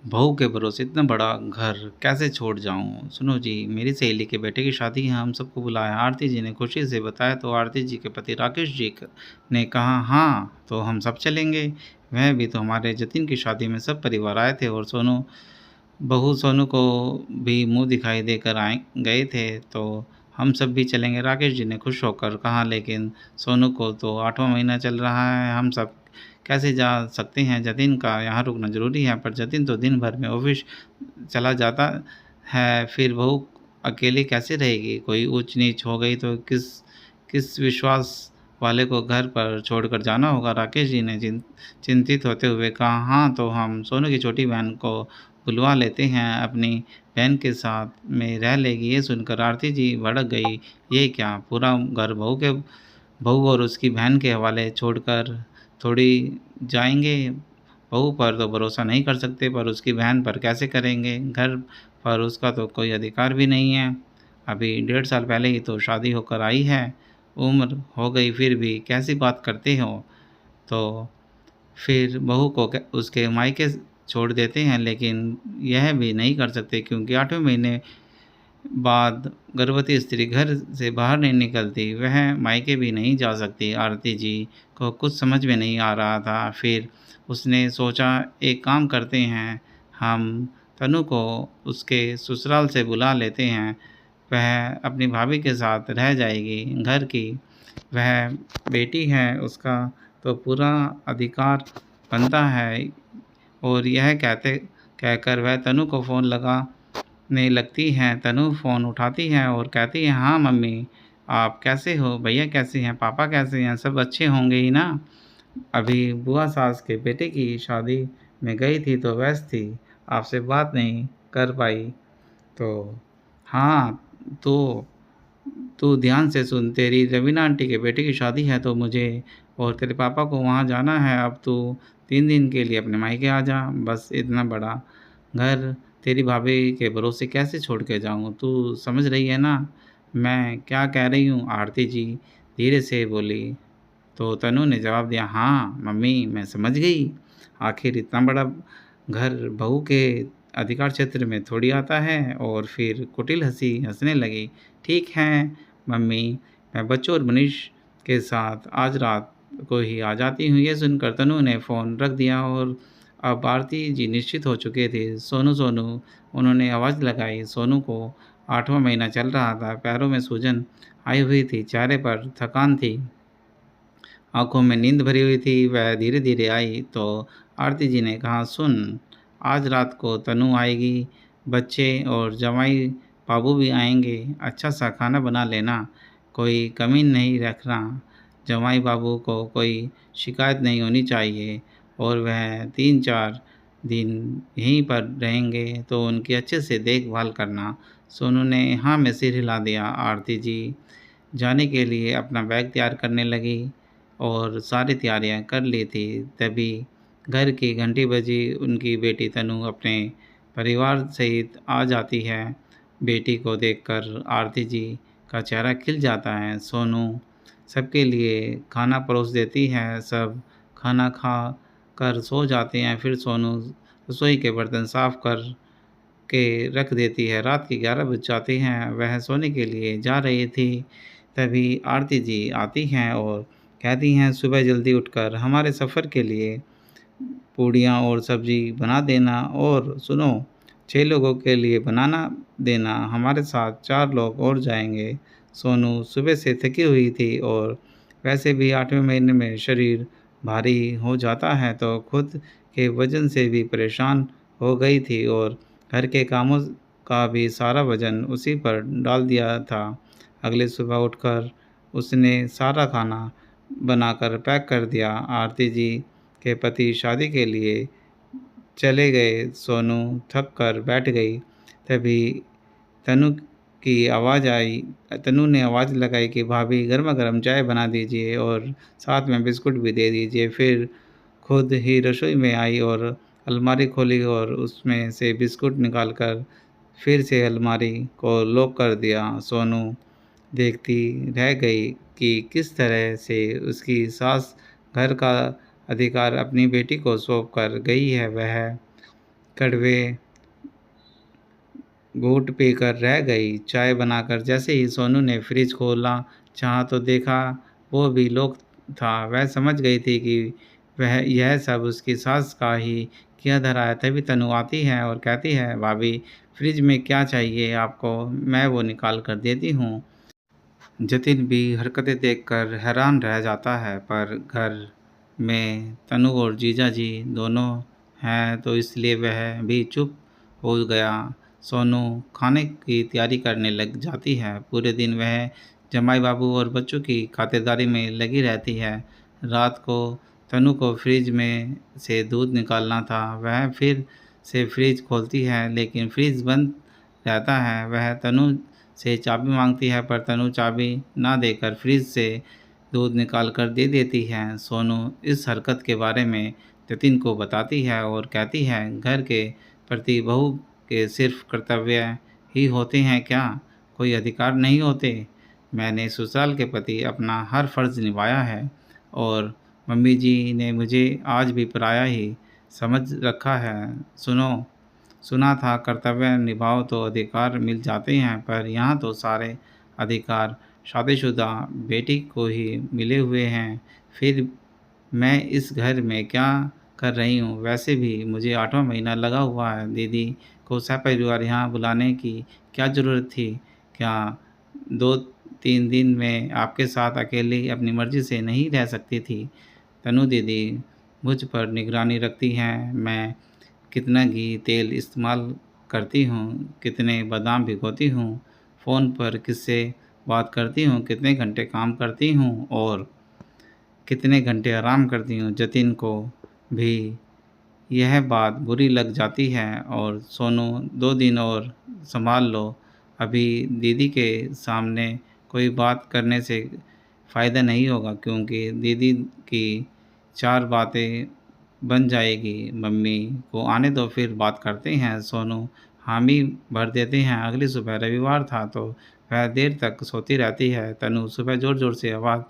बहू के भरोसे इतना बड़ा घर कैसे छोड़ जाऊँ? सुनो जी, मेरी सहेली के बेटे की शादी है, हम सबको बुलाया। आरती जी ने खुशी से बताया तो आरती जी के पति राकेश जी ने कहा, हाँ, तो हम सब चलेंगे। वह भी तो हमारे जतिन की शादी में सब परिवार आए थे और बहू सोनू को भी मुँह दिखाई देकर आए गए थे, तो हम सब भी चलेंगे। राकेश जी ने खुश होकर कहा, लेकिन सोनू को तो 8वाँ महीना चल रहा है, हम सब कैसे जा सकते हैं? जतिन का यहाँ रुकना ज़रूरी है, पर जतिन तो दिन भर में ऑफ़िस चला जाता है, फिर बहू अकेली कैसे रहेगी? कोई ऊँच-नीच हो गई तो किस किस विश्वास वाले को घर पर छोड़कर जाना होगा? राकेश जी ने चिंतित होते हुए कहा, हाँ, तो हम सोनू की छोटी बहन को बुलवा लेते हैं, अपनी बहन के साथ में रह लेगी। ये सुनकर आरती जी भड़क गई, ये क्या? पूरा घर बहू और उसकी बहन के हवाले छोड़कर थोड़ी जाएँगे। बहू पर तो भरोसा नहीं कर सकते, पर उसकी बहन पर कैसे करेंगे? घर पर उसका तो कोई अधिकार भी नहीं है। अभी 1.5 साल पहले ही तो शादी होकर आई है, उम्र हो गई फिर भी कैसी बात करते हो? तो फिर बहू को उसके मायके छोड़ देते हैं, लेकिन यह भी नहीं कर सकते क्योंकि 8वें महीने बाद गर्भवती स्त्री घर से बाहर नहीं निकलती, वह मायके भी नहीं जा सकती। आरती जी को कुछ समझ में नहीं आ रहा था। फिर उसने सोचा, एक काम करते हैं, हम तनु को उसके ससुराल से बुला लेते हैं, वह अपनी भाभी के साथ रह जाएगी। घर की वह बेटी है, उसका तो पूरा अधिकार बनता है। और यह कहकर वह तनु को फ़ोन लगाने लगती हैं। तनु फ़ोन उठाती है और कहती है, हाँ मम्मी, आप कैसे हो? भैया कैसे हैं? पापा कैसे हैं? सब अच्छे होंगे ही ना? अभी बुआ सास के बेटे की शादी में गई थी तो व्यस्त थी, आपसे बात नहीं कर पाई। तो हाँ, तो तू ध्यान से सुन, तेरी रवीना आंटी के बेटे की शादी है तो मुझे और तेरे पापा को वहाँ जाना है। अब तू 3 दिन के लिए अपने मायके आ जा। बस इतना बड़ा घर तेरी भाभी के भरोसे कैसे छोड़ के जाऊँ? तू समझ रही है ना मैं क्या कह रही हूँ? आरती जी धीरे से बोली। तो तनु ने जवाब दिया, हाँ मम्मी, मैं समझ गई। आखिर इतना बड़ा घर बहू के अधिकार क्षेत्र में थोड़ी आता है। और फिर कुटिल हंसी हंसने लगी। ठीक है मम्मी, मैं बच्चों और मनीष के साथ आज रात को ही आ जाती हूँ। ये सुनकर तनु ने फ़ोन रख दिया और अब आरती जी निश्चित हो चुके थे। सोनू सोनू उन्होंने आवाज़ लगाई। सोनू को 8वां महीना चल रहा था, पैरों में सूजन आई हुई थी, चेहरे पर थकान थी, आँखों में नींद भरी हुई थी। वह धीरे-धीरे आई तो आरती जी ने कहा, सुन, आज रात को तनु आएगी, बच्चे और जमाई बाबू भी आएँगे। अच्छा-सा खाना बना लेना, कोई कमी नहीं रखना। जमाई बाबू को कोई शिकायत नहीं होनी चाहिए और वह 3-4 दिन यहीं पर रहेंगे तो उनकी अच्छे से देखभाल करना। सोनू ने हाँ में सिर हिला दिया। आरती जी जाने के लिए अपना बैग तैयार करने लगी और सारी तैयारियां कर ली थी। तभी घर की घंटी बजी। उनकी बेटी तनु अपने परिवार सहित आ जाती है। बेटी को देखकर आरती जी का चेहरा खिल जाता है। सोनू सबके लिए खाना परोस देती है। सब खाना खा कर सो जाते हैं। फिर सोनू रसोई के बर्तन साफ कर के रख देती है। रात के 11 बज जाते हैं। वह सोने के लिए जा रही थी, तभी आरती जी आती हैं और कहती हैं, सुबह जल्दी उठकर हमारे सफ़र के लिए पूड़ियाँ और सब्ज़ी बना देना और सुनो, 6 लोगों के लिए बनाना देना, हमारे साथ 4 लोग और जाएंगे। सोनू सुबह से थकी हुई थी और वैसे भी 8वें महीने में शरीर भारी हो जाता है तो खुद के वज़न से भी परेशान हो गई थी और घर के कामों का भी सारा वज़न उसी पर डाल दिया था। अगली सुबह उठकर उसने सारा खाना बनाकर पैक कर दिया। आरती जी के पति शादी के लिए चले गए। सोनू थक कर बैठ गई। तभी तनु की आवाज़ आई। तनु ने आवाज़ लगाई कि भाभी, गरमा-गरम चाय बना दीजिए और साथ में बिस्कुट भी दे दीजिए। फिर खुद ही रसोई में आई और अलमारी खोली और उसमें से बिस्कुट निकालकर फिर से अलमारी को लॉक कर दिया। सोनू देखती रह गई कि किस तरह से उसकी सास घर का अधिकार अपनी बेटी को सौंप कर गई है। वह कड़वे घूंट पीकर रह गई। चाय बनाकर जैसे ही सोनू ने फ्रिज खोला चाहा तो देखा वो भी लॉक था। वह समझ गई थी कि वह यह सब उसकी सास का ही किया धरा है। तभी तनु आती है और कहती है, भाभी फ्रिज में क्या चाहिए आपको, मैं वो निकाल कर देती हूँ। जतिन भी हरकतें देखकर हैरान रह जाता है, पर घर में तनु और जीजा जी दोनों हैं तो इसलिए वह भी चुप हो गया। सोनू खाने की तैयारी करने लग जाती है। पूरे दिन वह जमाई बाबू और बच्चों की खातिरदारी में लगी रहती है। रात को तनु को फ्रिज में से दूध निकालना था। वह फिर से फ्रिज खोलती है लेकिन फ्रिज बंद रहता है। वह तनु से चाबी मांगती है पर तनु चाबी ना देकर फ्रिज से दूध निकाल कर दे देती है। सोनू इस हरकत के बारे में जतिन को बताती है और कहती है, घर के प्रति बहू के सिर्फ कर्तव्य ही होते हैं क्या, कोई अधिकार नहीं होते। मैंने ससुराल के प्रति अपना हर फर्ज निभाया है और मम्मी जी ने मुझे आज भी पराया ही समझ रखा है। सुना था कर्तव्य निभाओ तो अधिकार मिल जाते हैं, पर यहाँ तो सारे अधिकार शादीशुदा बेटी को ही मिले हुए हैं। फिर मैं इस घर में क्या कर रही हूँ। वैसे भी मुझे 8वां महीना लगा हुआ है। दीदी को सपरिवार यहाँ बुलाने की क्या ज़रूरत थी। क्या 2-3 दिन में आपके साथ अकेली अपनी मर्ज़ी से नहीं रह सकती थी। तनु दीदी मुझ पर निगरानी रखती हैं। मैं कितना घी तेल इस्तेमाल करती हूँ, कितने बादाम भिगोती हूँ, फ़ोन पर किससे बात करती हूँ, कितने घंटे काम करती हूँ और कितने घंटे आराम करती हूँ। जतिन को भी यह बात बुरी लग जाती है और सोनू 2 दिन और संभाल लो। अभी दीदी के सामने कोई बात करने से फ़ायदा नहीं होगा क्योंकि दीदी की 4 बातें बन जाएगी। मम्मी को आने दो फिर बात करते हैं। सोनू हामी भर देते हैं। अगली सुबह रविवार था तो वह देर तक सोती रहती है। तनु सुबह ज़ोर-ज़ोर से आवाज़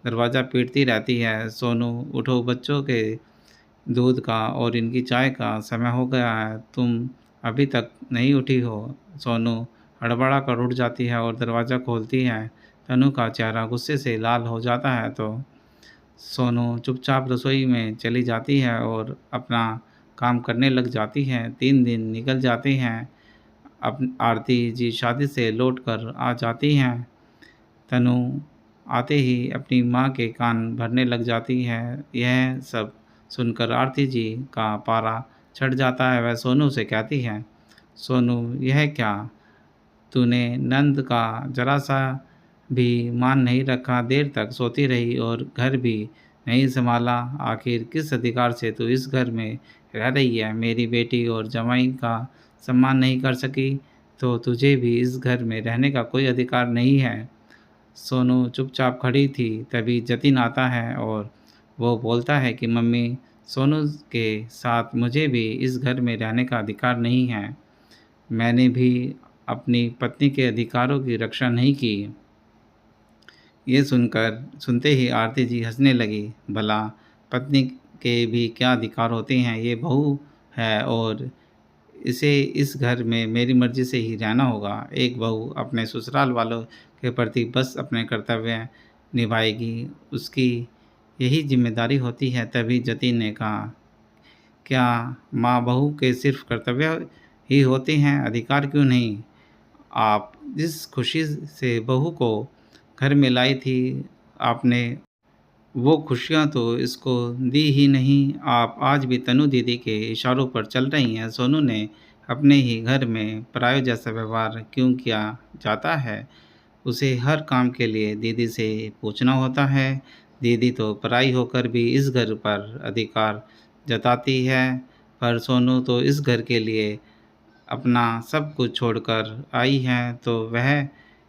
दरवाज़ा पीटती रहती है। सोनू उठो, बच्चों के दूध का और इनकी चाय का समय हो गया है, तुम अभी तक नहीं उठी हो। सोनू हड़बड़ा कर उठ जाती है और दरवाज़ा खोलती है। तनु का चेहरा गुस्से से लाल हो जाता है तो सोनू चुपचाप रसोई में चली जाती है और अपना काम करने लग जाती है। 3 दिन निकल जाते हैं। अब आरती जी शादी से लौटकर आ जाती हैं। तनु आते ही अपनी माँ के कान भरने लग जाती है। यह सब सुनकर आरती जी का पारा चढ़ जाता है। वह सोनू से कहती है, सोनू यह क्या, तूने नंद का जरा सा भी मान नहीं रखा, देर तक सोती रही और घर भी नहीं संभाला। आखिर किस अधिकार से तू इस घर में रह रही है। मेरी बेटी और जमाई का सम्मान नहीं कर सकी तो तुझे भी इस घर में रहने का कोई अधिकार नहीं है। सोनू चुपचाप खड़ी थी। तभी जतिन आता है और वो बोलता है कि मम्मी, सोनू के साथ मुझे भी इस घर में रहने का अधिकार नहीं है। मैंने भी अपनी पत्नी के अधिकारों की रक्षा नहीं की। ये सुनते ही आरती जी हंसने लगी। भला पत्नी के भी क्या अधिकार होते हैं। ये बहू है और इसे इस घर में मेरी मर्ज़ी से ही रहना होगा। एक बहू अपने ससुराल वालों के प्रति बस अपने कर्तव्य निभाएगी, उसकी यही ज़िम्मेदारी होती है। तभी जतिन ने कहा, क्या माँ बहू के सिर्फ़ कर्तव्य ही होते हैं, अधिकार क्यों नहीं? आप जिस खुशी से बहू को घर में लाई थी, आपने वो खुशियाँ तो इसको दी ही नहीं। आप आज भी तनु दीदी के इशारों पर चल रही हैं। सोनू ने अपने ही घर में पराये जैसा व्यवहार क्यों किया जाता है? उसे हर काम के लिए दीदी से पूछना होता है। दीदी तो पराई होकर भी इस घर पर अधिकार जताती है, पर सोनू तो इस घर के लिए अपना सब कुछ छोड़कर आई हैं, तो वह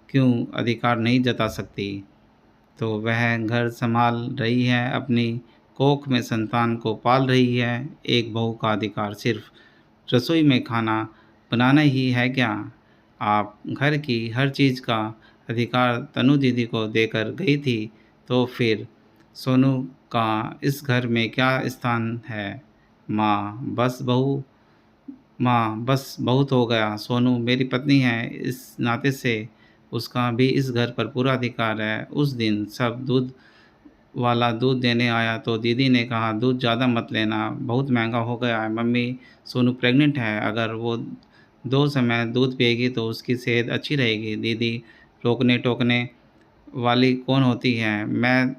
क्यों अधिकार नहीं जता सकती? तो वह घर संभाल रही है, अपनी कोख में संतान को पाल रही है। एक बहू का अधिकार सिर्फ रसोई में खाना बनाना ही है क्या? आप घर की हर चीज़ का अधिकार तनु दीदी को देकर गई थी, तो फिर सोनू का इस घर में क्या स्थान है? माँ बस बहू माँ बस बहुत हो गया, सोनू मेरी पत्नी है, इस नाते से उसका भी इस घर पर पूरा अधिकार है। उस दिन सब दूध वाला दूध देने आया तो दीदी ने कहा दूध ज़्यादा मत लेना, बहुत महँगा हो गया है। मम्मी, सोनू प्रेग्नेंट है, अगर वो 2 समय दूध पिएगी तो उसकी सेहत अच्छी रहेगी। दीदी रोकने-टोकने वाली कौन होती है? मैं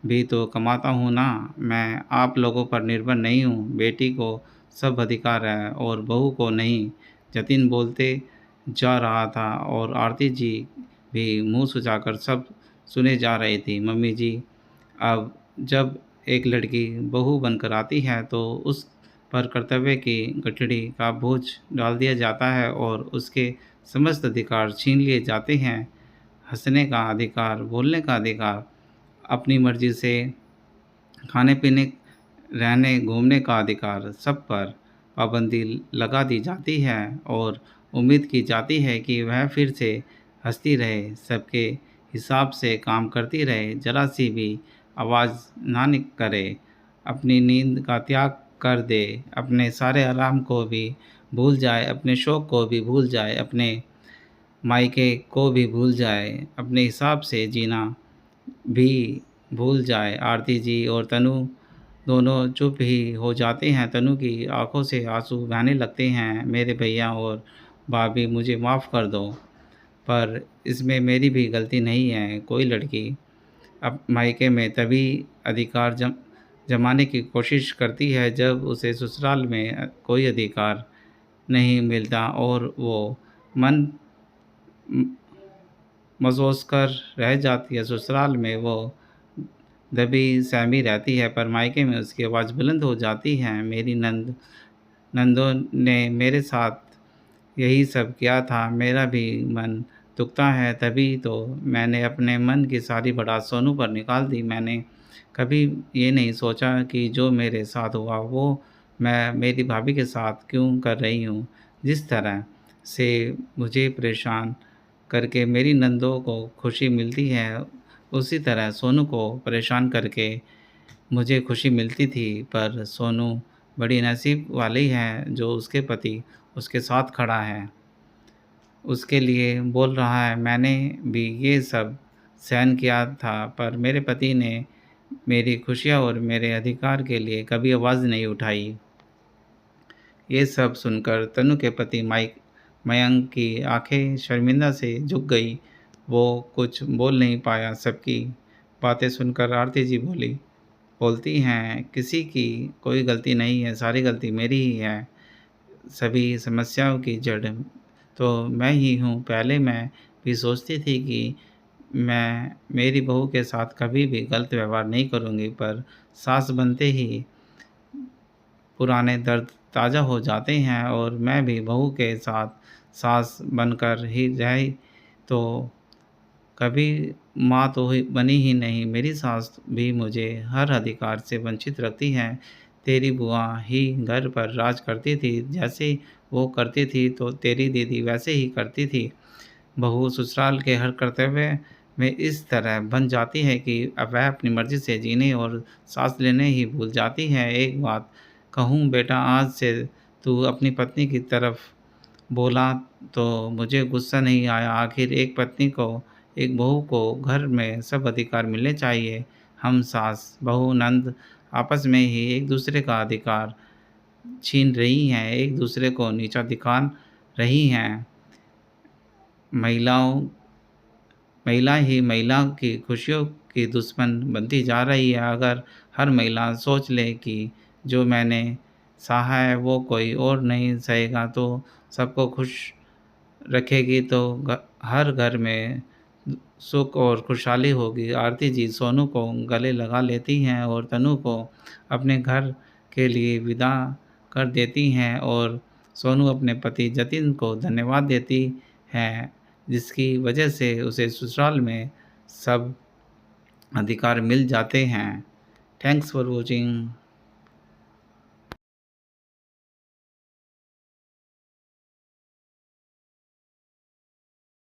भी तो कमाता हूँ ना, मैं आप लोगों पर निर्भर नहीं हूँ। बेटी को सब अधिकार है और बहू को नहीं। जतिन बोलते जा रहा था और आरती जी भी मुँह सुजाकर सब सुने जा रही थी। मम्मी जी, अब जब एक लड़की बहू बनकर आती है तो उस पर कर्तव्य की गठरी का बोझ डाल दिया जाता है और उसके समस्त अधिकार छीन लिए जाते हैं। हँसने का अधिकार, बोलने का अधिकार, अपनी मर्ज़ी से खाने-पीने, रहने, घूमने का अधिकार, सब पर पाबंदी लगा दी जाती है और उम्मीद की जाती है कि वह फिर से हँसती रहे, सबके हिसाब से काम करती रहे, ज़रा-सी भी आवाज़ ना करे, अपनी नींद का त्याग कर दे, अपने सारे आराम को भी भूल जाए, अपने शौक को भी भूल जाए, अपने मायके को भी भूल जाए, अपने हिसाब से जीना भी भूल जाए। आरती जी और तनु दोनों चुप ही हो जाते हैं। तनु की आँखों से आँसू बहने लगते हैं। मेरे भैया और भाभी, मुझे माफ़ कर दो, पर इसमें मेरी भी गलती नहीं है। कोई लड़की अब मायके में तभी अधिकार जमाने की कोशिश करती है जब उसे ससुराल में कोई अधिकार नहीं मिलता और वो मन मसोस कर रह जाती है। ससुराल में वो दबी-सहमी रहती है, पर मायके में उसकी आवाज़ बुलंद हो जाती है। मेरी नंदों ने मेरे साथ यही सब किया था, मेरा भी मन दुखता है, तभी तो मैंने अपने मन की सारी भड़ास सोनू पर निकाल दी। मैंने कभी ये नहीं सोचा कि जो मेरे साथ हुआ वो मैं मेरी भाभी के साथ क्यों कर रही हूँ। जिस तरह से मुझे परेशान करके मेरी नंदों को खुशी मिलती है, उसी तरह सोनू को परेशान करके मुझे खुशी मिलती थी। पर सोनू बड़ी नसीब वाली है जो उसके पति उसके साथ खड़ा है, उसके लिए बोल रहा है। मैंने भी ये सब सहन किया था, पर मेरे पति ने मेरी खुशियाँ और मेरे अधिकार के लिए कभी आवाज़ नहीं उठाई। ये सब सुनकर तनु के पति मयंक की आंखें शर्मिंदा से झुक गई। वो कुछ बोल नहीं पाया। सबकी बातें सुनकर आरती जी बोलती हैं, किसी की कोई गलती नहीं है, सारी गलती मेरी ही है। सभी समस्याओं की जड़ तो मैं ही हूँ। पहले मैं भी सोचती थी कि मैं मेरी बहू के साथ कभी भी गलत व्यवहार नहीं करूँगी, पर सास बनते ही पुराने दर्द ताज़ा हो जाते हैं और मैं भी बहू के साथ सास बनकर ही रही तो कभी माँ तो हुई बनी ही नहीं। मेरी सास भी मुझे हर अधिकार से वंचित रखती है। तेरी बुआ ही घर पर राज करती थी, जैसे वो करती थी तो तेरी दीदी वैसे ही करती थी। बहू ससुराल के हर कर्तव्य में इस तरह बन जाती है कि अब वह अपनी मर्ज़ी से जीने और साँस लेने ही भूल जाती है। एक बात कहूँ बेटा, आज से तू अपनी पत्नी की तरफ बोला तो मुझे गुस्सा नहीं आया। आखिर एक पत्नी को, एक बहू को घर में सब अधिकार मिलने चाहिए। हम सास, बहू, नंद आपस में ही एक दूसरे का अधिकार छीन रही हैं, एक दूसरे को नीचा दिखा रही हैं। महिलाओं महिला ही महिला की खुशियों की दुश्मन बनती जा रही है। अगर हर महिला सोच ले कि जो मैंने सहा है वो कोई और नहीं सहेगा तो सबको खुश रखेगी तो हर घर में सुख और खुशहाली होगी। आरती जी सोनू को गले लगा लेती हैं और तनु को अपने घर के लिए विदा कर देती हैं और सोनू अपने पति जतिन को धन्यवाद देती हैं, जिसकी वजह से उसे ससुराल में सब अधिकार मिल जाते हैं। Thanks for watching.